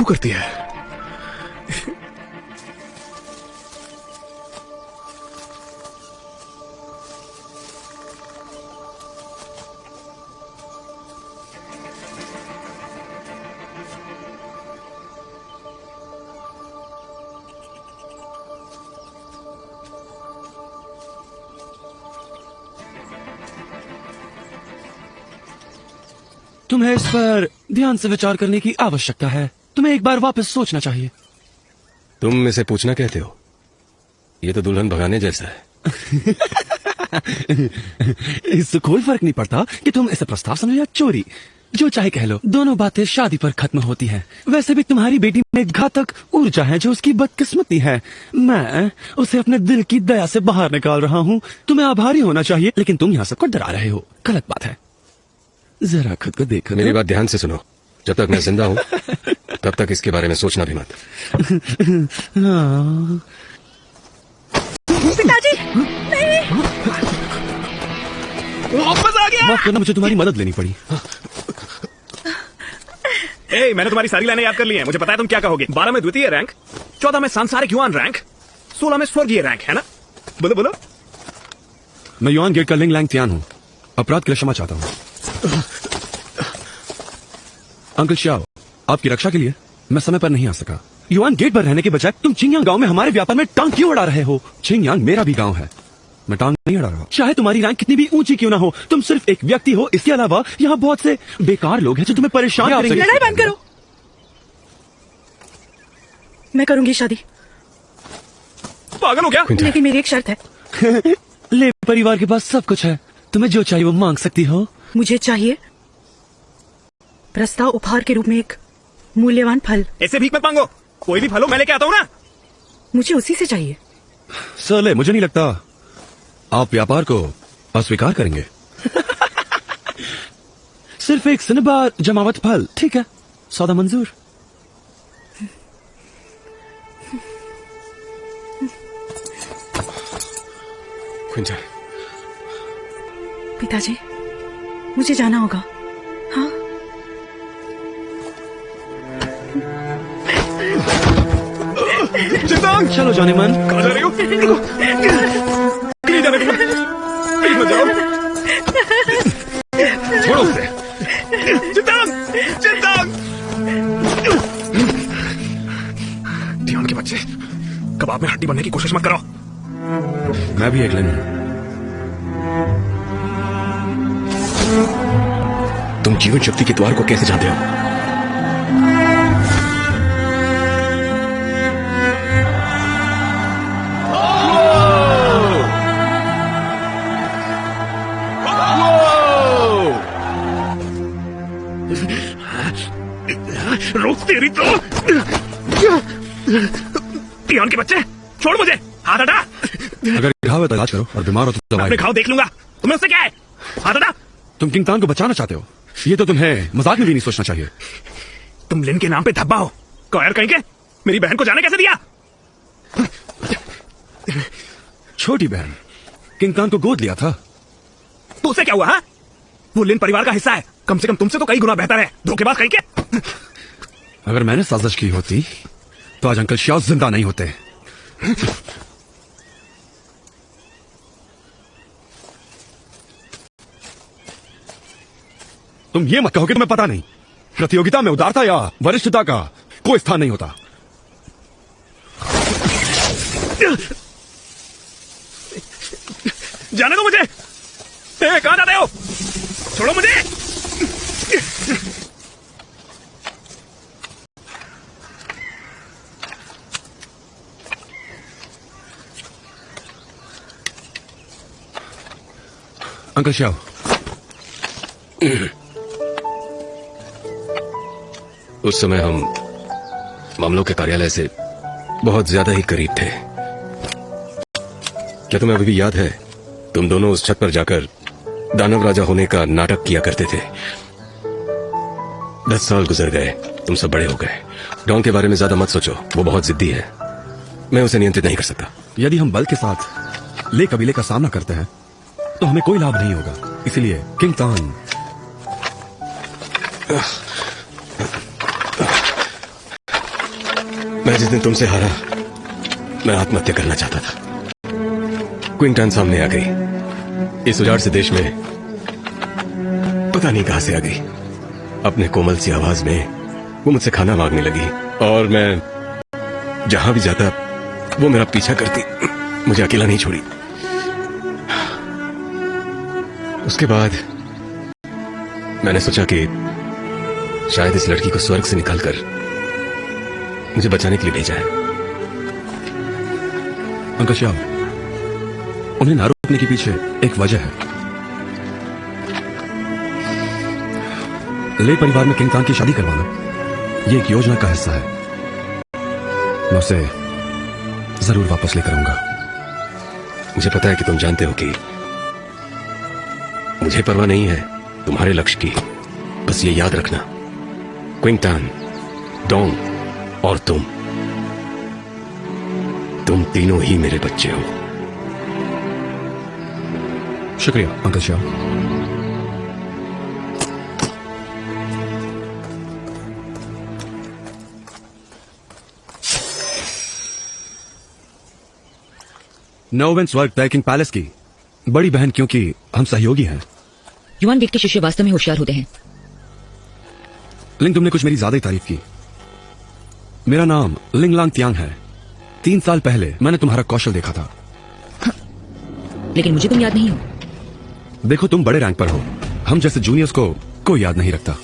क्यों करती है? तुम्हें इस पर ध्यान से विचार करने की आवश्यकता है। तुम्हें एक बार वापस सोचना चाहिए। तुम इसे पूछना कहते हो? ये तो दुल्हन भगाने जैसा है। इससे कोई फर्क नहीं पड़ता कि तुम इसे प्रस्ताव समझो या चोरी, जो चाहे कह लो, दोनों बातें शादी पर खत्म होती हैं। वैसे भी तुम्हारी बेटी में घातक ऊर्जा है जो उसकी बदकिस्मती है। मैं उसे अपने दिल की दया से बाहर निकाल रहा हूँ। तुम्हें आभारी होना चाहिए, लेकिन तुम यहाँ सबको डरा रहे हो। गलत बात है। जरा खुद को देखो। मेरी बात ध्यान से सुनो। जब तक मैं जिंदा हूँ तब तक इसके बारे में सोचना भी मत। पिताजी नहीं। वापस आ गया। माफ करना, मुझे तुम्हारी मदद लेनी पड़ी। मैंने तुम्हारी सारी लाइनें याद कर ली हैं। मुझे पता है तुम क्या कहोगे। 12 में द्वितीय रैंक, 14 में सांसारिक युआन रैंक, 16 में स्वर्गीय रैंक, है ना? बोलो बोलो। मैं युआन गेट का लिंग लैंग तियान हूँ। अपराध के लिए क्षमा चाहता हूँ। अंकल श्याओ, आपकी रक्षा के लिए मैं समय पर नहीं आ सका। युआन गेट पर रहने के बजाय तुम चिंगयांग गांव में हमारे व्यापार में टांग क्यों अड़ा रहे हो? चिंगयांग मेरा भी गांव है। मैं टांग नहीं अड़ा रहा। चाहे तुम्हारी रैंक कितनी भी ऊंची क्यों ना हो, तुम सिर्फ एक व्यक्ति हो। इसके अलावा यहाँ बहुत से बेकार लोग हैं जो तुम्हें परेशान करेंगे। लड़ाई बंद करो। मैं करूंगी शादी। पागल हो गया? लेकिन मेरी एक शर्त है। ले, परिवार के पास सब कुछ है। तुम्हें जो चाहिए वो मांग सकती हो। मुझे चाहिए प्रस्ताव उपहार के रूप में एक मूल्यवान फल। ऐसे भीख मत मांगो। कोई भी फल हो मैं लेके आता हूँ ना। मुझे उसी से चाहिए। सरले, मुझे नहीं लगता आप व्यापार को अस्वीकार करेंगे। सिर्फ एक सिनबार जमावट फल, ठीक है? सौदा मंजूर। क्विंटल, पिताजी मुझे जाना होगा। हाँ, चिंतांग, चलो जाने मन। कहाँ जा रही हो? नहीं जाने दूंगा। प्लीज मत जाओ। छोड़ो उसे। चिंतांग, चिंतांग। ध्यान के बच्चे, कबाब में हड्डी बनने की कोशिश मत करो। मैं भी एक लेन हूं। तुम जीवन शक्ति के द्वार को कैसे जानते हो? रोक तेरी तो। ध्यान के बच्चे, छोड़ मुझे। हाथ हटा। अगर घाव है तो इलाज करो, और बीमार हो तो मैं दवाई अपने लो। घाव देख लूंगा। तुम्हें उससे क्या है? हाथ हटा। तुम किंगतान को बचाना चाहते हो, ये तो तुम्हें मजाक में भी नहीं सोचना चाहिए। तुम लिन के नाम पे धब्बा हो। कौर कहीं के मेरी बहन को जाने कैसे दिया? छोटी बहन किंगतान को गोद लिया था। तो उसे क्या हुआ? हा? वो लिन परिवार का हिस्सा है। कम से कम तुमसे तो कई गुना बेहतर है। धोखेबाज कहीं के। अगर मैंने साजिश की होती तो आज अंकल श्याओ जिंदा नहीं होते। तुम ये मत कहो कि तुम्हें पता नहीं, प्रतियोगिता में उदारता या वरिष्ठता का कोई स्थान नहीं होता। जाने दो मुझे। कहां जाते हो? छोड़ो मुझे। अंकल श्याओ, उस समय हम मामलों के कार्यालय से बहुत ज्यादा ही करीब थे। क्या तुम्हें अभी भी याद है, तुम दोनों उस छत पर जाकर दानव राजा होने का नाटक किया करते थे? 10 साल गुजर गए, तुम सब बड़े हो गए। डॉन के बारे में ज्यादा मत सोचो, वो बहुत जिद्दी है। मैं उसे नियंत्रित नहीं कर सकता। यदि हम बल के साथ ले कबीले का सामना करते हैं तो हमें कोई लाभ नहीं होगा। इसलिए किंगतान मैं जिस दिन तुमसे हारा मैं आत्महत्या करना चाहता था। क्विंगटन सामने आ गई। इस उजाड़ से देश में पता नहीं कहां से आ गई। अपने कोमल सी आवाज में वो मुझसे खाना मांगने लगी और मैं जहां भी जाता वो मेरा पीछा करती, मुझे अकेला नहीं छोड़ी। उसके बाद मैंने सोचा कि शायद इस लड़की को स्वर्ग से निकालकर मुझे बचाने के लिए भेजा है। अंकल श्याम, उन्हें ना रोकने के पीछे एक वजह है। ले परिवार में किंगतान की शादी करवाना ये एक योजना का हिस्सा है। मैं उसे जरूर वापस लेकर आऊंगा। मुझे पता है कि तुम जानते हो कि मुझे परवाह नहीं है तुम्हारे लक्ष्य की। बस ये याद रखना, क्विंगटन, डोंग और तुम तीनों ही मेरे बच्चे हो। शुक्रिया अंकल श्याम। नोवेन स्वर्ग पैकिंग पैलेस की बड़ी बहन, क्योंकि हम सहयोगी हैं। युवान गेट के शिष्य वास्तव में होशियार होते हैं। लिंग, तुमने कुछ मेरी ज्यादा ही तारीफ की। मेरा नाम लिंगलांग त्यांग है। 3 साल पहले मैंने तुम्हारा कौशल देखा था। लेकिन मुझे तुम याद नहीं हो। देखो, तुम बड़े रैंक पर हो। हम जैसे जूनियर्स को कोई याद नहीं रखता।